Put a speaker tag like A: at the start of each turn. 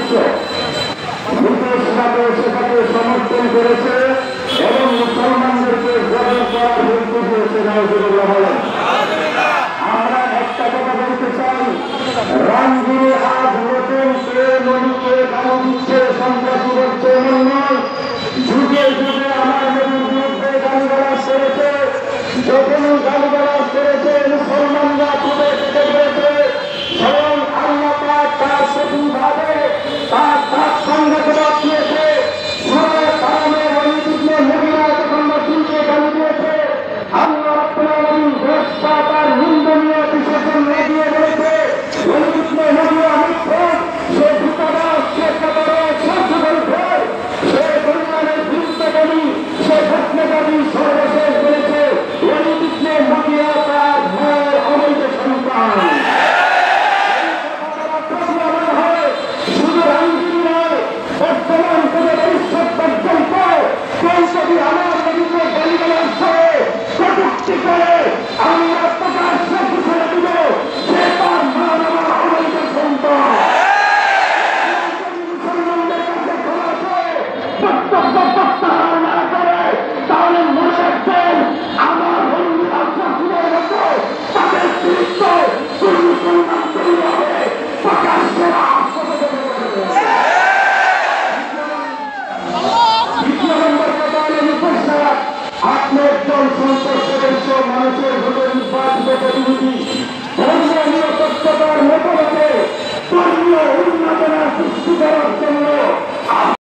A: বিশ্ব ব্রিটিশ সেটাকে সমর্থন করেছে এবং মুসলমানদেরকে গ্রহণ করার হুমকি দিয়েছে। বলেন, আমরা একটা কথা বলতে চাই, রংগিনী আজ নতুন কে নদীকে গালি দিচ্ছে, সন্ত্রাসী বলছে, এমন নয়। যুগে যুগে আমার নদীর বিরুদ্ধে গালিগালাজ করেছে, যখনই গালিগালাজ করেছে মুসলমানরা তুলে থেকে গেছে। স্বয়ং আল্লাহ পাক তার সঠিকভাবে তার সঙ্গে জবাব দিয়েছে। সূরা কালামের অনির্দিষ্ট মহিলা যখন রসুলকে গালি দিয়েছে, আল্লাহ রাব্বুল আলামিন ঘোষণা তার নিন্দনীয় বিশেষণ দিয়ে বলেছে, অনির্দিষ্ট মহিলা মিথ্য, সে ভূতাবাস, সে কাবারত, সর্বপরিচয়, সে পরিমাণের বিরুদ্ধকারী, সে ঘটনাকারী, সর্বশেষ বলেছে অনির্দিষ্ট মহিলা তার ভয়ের অবৈধ সন্তান। শুধু রাঙ্গিনী নয়, বর্তমান থেকে ভবিষ্যৎ পর্যন্ত কেউ যদি আমার নদীকে গালিগালাজ করে, কটূক্তি করে, আমরা প্রকাশ্যে ঘোষণা দিব সে তার মা বাবার অবৈধ সন্তান। মুসলমানদের কাছে ক্ষমা করে বক্তব্য প্রত্যাহার না করে, তাহলে মনে রাখবেন আমার বন্ধু আশরাফুলের মতো তাদের চরিত্র কোন মুসলমান তৈরি হবে প্রকাশ্যে আপনি একজন সংসদ সদস্য, মানুষের ভোটে নির্বাচিত প্রতিনিধি।